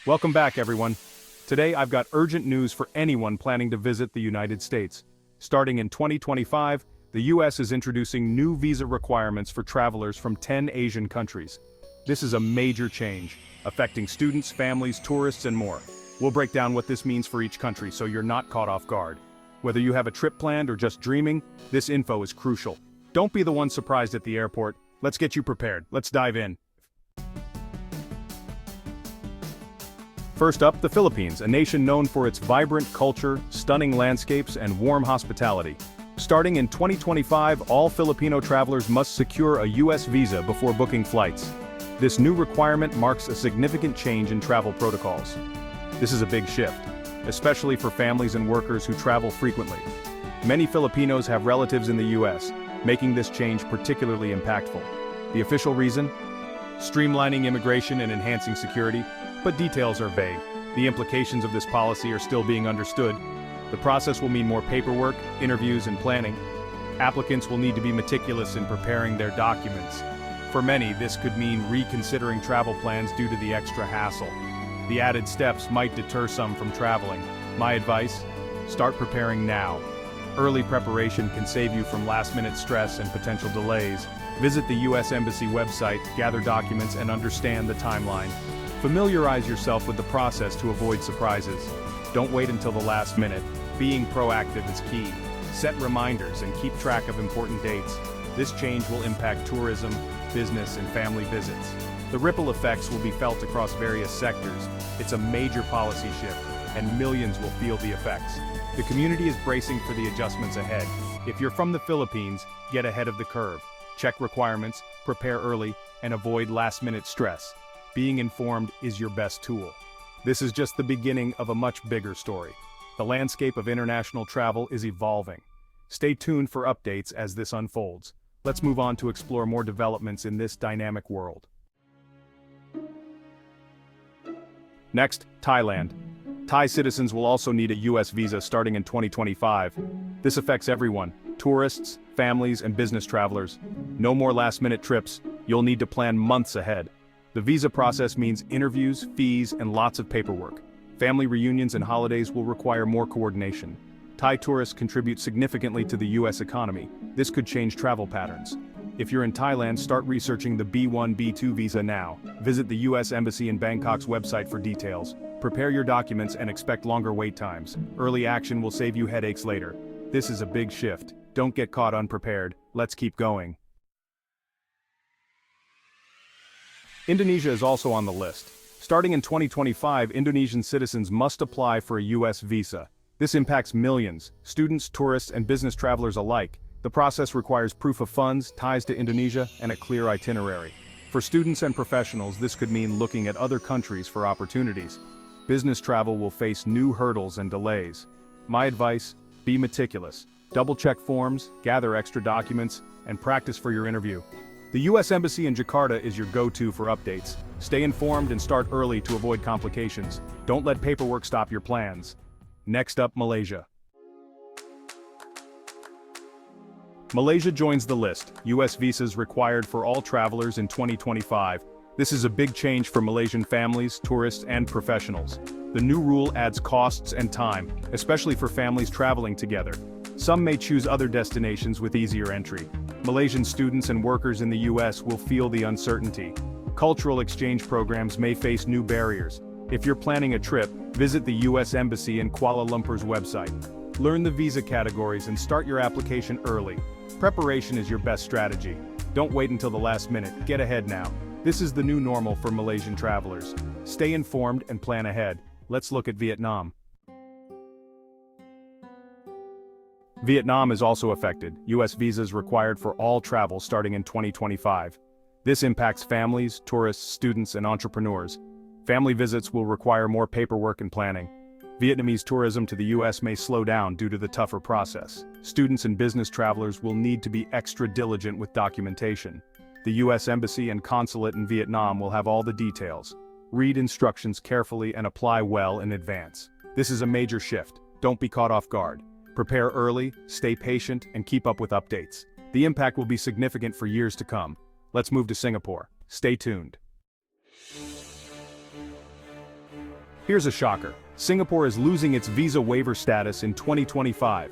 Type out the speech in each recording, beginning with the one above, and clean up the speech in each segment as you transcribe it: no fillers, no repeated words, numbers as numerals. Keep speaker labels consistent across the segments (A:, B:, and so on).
A: Welcome back, everyone. Today I've got urgent news for anyone planning to visit the United States. Starting in 2025, the US is introducing new visa requirements for travelers from 10 Asian countries. This is a major change, affecting students, families, tourists, and more. We'll break down what this means for each country so you're not caught off guard. Whether you have a trip planned or just dreaming, this info is crucial. Don't be the one surprised at the airport. Let's get you prepared. Let's dive in. First up, the Philippines, a nation known for its vibrant culture, stunning landscapes, and warm hospitality. Starting in 2025, all Filipino travelers must secure a US visa before booking flights. This new requirement marks a significant change in travel protocols. This is a big shift, especially for families and workers who travel frequently. Many Filipinos have relatives in the US, making this change particularly impactful. The official reason? Streamlining immigration and enhancing security, but details are vague. The implications of this policy are still being understood. The process will mean more paperwork, interviews, and planning. Applicants will need to be meticulous in preparing their documents. For many, this could mean reconsidering travel plans due to the extra hassle. The added steps might deter some from traveling. My advice? Start preparing now. Early preparation can save you from last-minute stress and potential delays. Visit the U.S. Embassy website, gather documents, and understand the timeline. Familiarize yourself with the process to avoid surprises. Don't wait until the last minute. Being proactive is key. Set reminders and keep track of important dates. This change will impact tourism, business, and family visits. The ripple effects will be felt across various sectors. It's a major policy shift, and millions will feel the effects. The community is bracing for the adjustments ahead. If you're from the Philippines, get ahead of the curve. Check requirements, prepare early, and avoid last-minute stress. Being informed is your best tool. This is just the beginning of a much bigger story. The landscape of international travel is evolving. Stay tuned for updates as this unfolds. Let's move on to explore more developments in this dynamic world. Next, Thailand. Thai citizens will also need a US visa starting in 2025. This affects everyone: tourists, families, and business travelers. No more last-minute trips. You'll need to plan months ahead. The visa process means interviews, fees, and lots of paperwork. Family reunions and holidays will require more coordination. Thai tourists contribute significantly to the US economy. This could change travel patterns. If you're in Thailand, start researching the B1, B2 visa now. Visit the US Embassy in Bangkok's website for details. Prepare your documents and expect longer wait times. Early action will save you headaches later. This is a big shift. Don't get caught unprepared. Let's keep going. Indonesia is also on the list. Starting in 2025, Indonesian citizens must apply for a US visa. This impacts millions, students, tourists, and business travelers alike. The process requires proof of funds, ties to Indonesia, and a clear itinerary. For students and professionals, this could mean looking at other countries for opportunities. Business travel will face new hurdles and delays. My advice: be meticulous. Double-check forms, gather extra documents, and practice for your interview. The US Embassy in Jakarta is your go-to for updates. Stay informed and start early to avoid complications. Don't let paperwork stop your plans. Next up, Malaysia. Malaysia joins the list. US visas required for all travelers in 2025. This is a big change for Malaysian families, tourists, and professionals. The new rule adds costs and time, especially for families traveling together. Some may choose other destinations with easier entry. Malaysian students and workers in the US will feel the uncertainty. Cultural exchange programs may face new barriers. If you're planning a trip, visit the US Embassy in Kuala Lumpur's website. Learn the visa categories and start your application early. Preparation is your best strategy. Don't wait until the last minute. Get ahead now. This is the new normal for Malaysian travelers. Stay informed and plan ahead. Let's look at Vietnam. Vietnam is also affected. US visas required for all travel starting in 2025. This impacts families, tourists, students, and entrepreneurs. Family visits will require more paperwork and planning. Vietnamese tourism to the US may slow down due to the tougher process. Students and business travelers will need to be extra diligent with documentation. The US Embassy and Consulate in Vietnam will have all the details. Read instructions carefully and apply well in advance. This is a major shift. Don't be caught off guard. Prepare early, stay patient, and keep up with updates. The impact will be significant for years to come. Let's move to Singapore. Stay tuned. Here's a shocker. Singapore is losing its visa waiver status in 2025.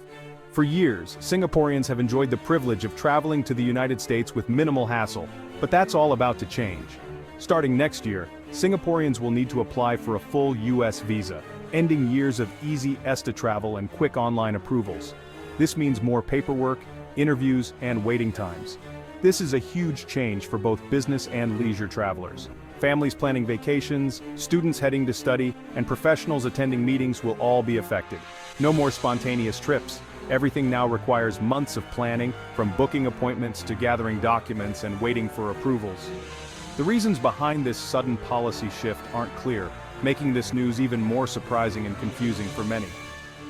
A: For years, Singaporeans have enjoyed the privilege of traveling to the United States with minimal hassle, but that's all about to change. Starting next year, Singaporeans will need to apply for a full US visa, ending years of easy ESTA travel and quick online approvals. This means more paperwork, interviews, and waiting times. This is a huge change for both business and leisure travelers. Families planning vacations, students heading to study, and professionals attending meetings will all be affected. No more spontaneous trips. Everything now requires months of planning, from booking appointments to gathering documents and waiting for approvals. The reasons behind this sudden policy shift aren't clear, making this news even more surprising and confusing for many.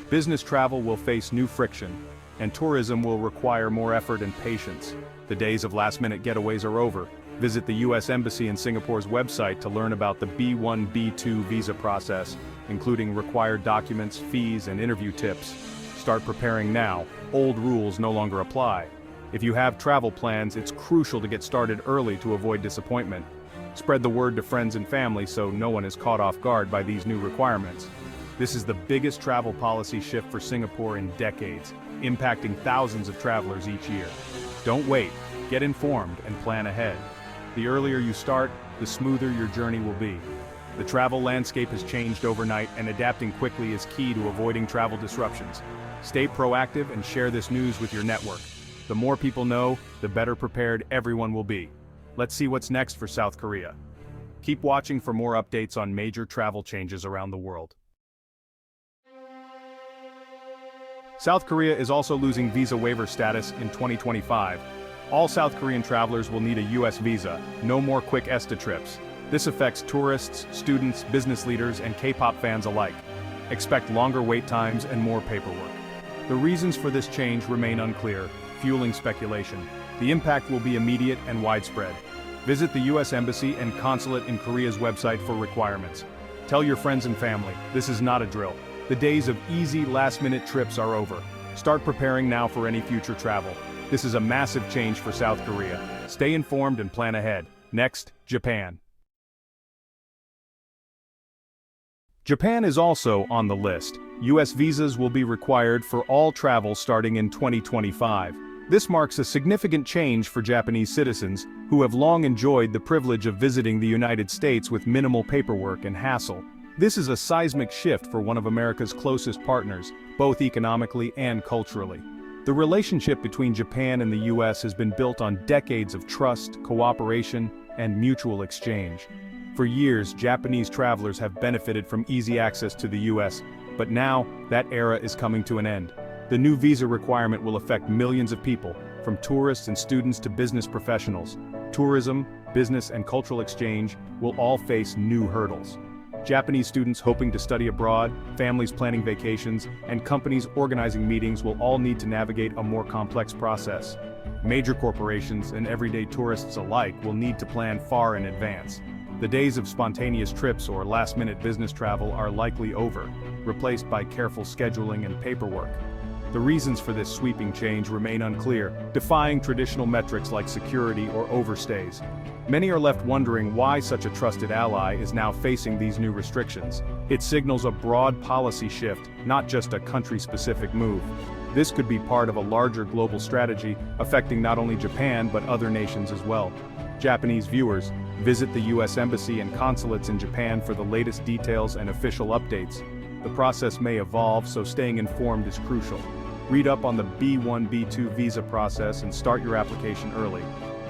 A: Business travel will face new friction, and tourism will require more effort and patience. The days of last-minute getaways are over. Visit the U.S. Embassy in Singapore's website to learn about the B1, B2 visa process, including required documents, fees, and interview tips. Start preparing now. Old rules no longer apply. If you have travel plans, it's crucial to get started early to avoid disappointment. Spread the word to friends and family so no one is caught off guard by these new requirements. This is the biggest travel policy shift for Singapore in decades, impacting thousands of travelers each year. Don't wait. Get informed and plan ahead. The earlier you start, the smoother your journey will be. The travel landscape has changed overnight, and adapting quickly is key to avoiding travel disruptions. Stay proactive and share this news with your network. The more people know, the better prepared everyone will be. Let's see what's next for South Korea. Keep watching for more updates on major travel changes around the world. South Korea is also losing visa waiver status in 2025. All South Korean travelers will need a US visa, no more quick ESTA trips. This affects tourists, students, business leaders, and K-pop fans alike. Expect longer wait times and more paperwork. The reasons for this change remain unclear, fueling speculation. The impact will be immediate and widespread. Visit the US Embassy and Consulate in Korea's website for requirements. Tell your friends and family, this is not a drill. The days of easy, last-minute trips are over. Start preparing now for any future travel. This is a massive change for South Korea. Stay informed and plan ahead. Next, Japan. Japan is also on the list. US visas will be required for all travel starting in 2025. This marks a significant change for Japanese citizens, who have long enjoyed the privilege of visiting the United States with minimal paperwork and hassle. This is a seismic shift for one of America's closest partners, both economically and culturally. The relationship between Japan and the US has been built on decades of trust, cooperation, and mutual exchange. For years, Japanese travelers have benefited from easy access to the US, but now, that era is coming to an end. The new visa requirement will affect millions of people, from tourists and students to business professionals. Tourism, business, and cultural exchange will all face new hurdles. Japanese students hoping to study abroad, families planning vacations, and companies organizing meetings will all need to navigate a more complex process. Major corporations and everyday tourists alike will need to plan far in advance. The days of spontaneous trips or last-minute business travel are likely over, replaced by careful scheduling and paperwork. The reasons for this sweeping change remain unclear, defying traditional metrics like security or overstays. Many are left wondering why such a trusted ally is now facing these new restrictions. It signals a broad policy shift, not just a country-specific move. This could be part of a larger global strategy affecting not only Japan but other nations as well. Japanese viewers, visit the US Embassy and consulates in Japan for the latest details and official updates. The process may evolve, so staying informed is crucial. Read up on the B1, B2 visa process and start your application early.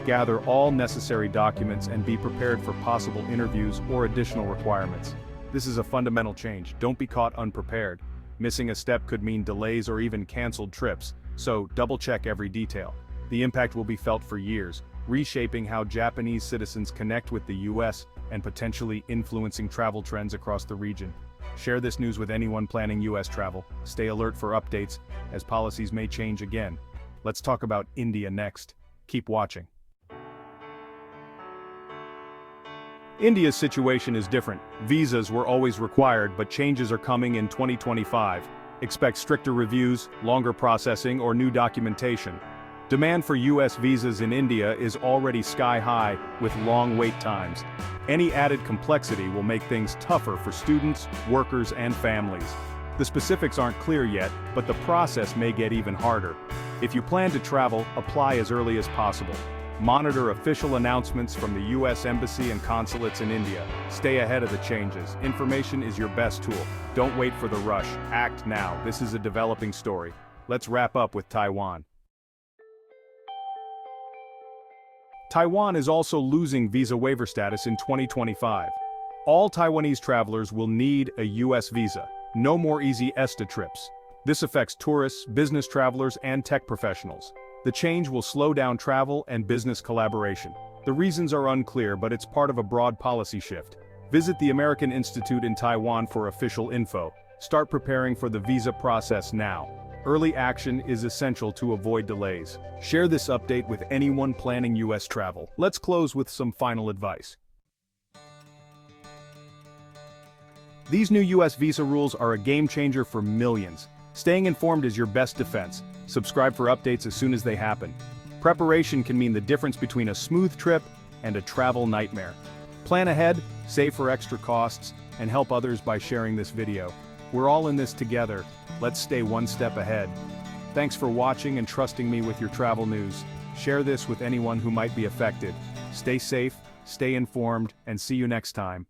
A: Gather all necessary documents and be prepared for possible interviews or additional requirements. This is a fundamental change. Don't be caught unprepared. Missing a step could mean delays or even canceled trips, so double-check every detail. The impact will be felt for years, reshaping how Japanese citizens connect with the US and potentially influencing travel trends across the region. Share this news with anyone planning US travel. Stay alert for updates, as policies may change again. Let's talk about India next. Keep watching. India's situation is different. Visas were always required, but changes are coming in 2025. Expect stricter reviews, longer processing, or new documentation. Demand for US visas in India is already sky-high, with long wait times. Any added complexity will make things tougher for students, workers, and families. The specifics aren't clear yet, but the process may get even harder. If you plan to travel, apply as early as possible. Monitor official announcements from the US Embassy and consulates in India. Stay ahead of the changes. Information is your best tool. Don't wait for the rush. Act now. This is a developing story. Let's wrap up with Taiwan. Taiwan is also losing visa waiver status in 2025. All Taiwanese travelers will need a US visa. No more easy ESTA trips. This affects tourists, business travelers, and tech professionals. The change will slow down travel and business collaboration. The reasons are unclear, but it's part of a broad policy shift. Visit the American Institute in Taiwan for official info. Start preparing for the visa process now. Early action is essential to avoid delays. Share this update with anyone planning US travel. Let's close with some final advice. These new US visa rules are a game changer for millions. Staying informed is your best defense. Subscribe for updates as soon as they happen. Preparation can mean the difference between a smooth trip and a travel nightmare. Plan ahead, save for extra costs, and help others by sharing this video. We're all in this together. Let's stay one step ahead. Thanks for watching and trusting me with your travel news. Share this with anyone who might be affected. Stay safe, stay informed, and see you next time.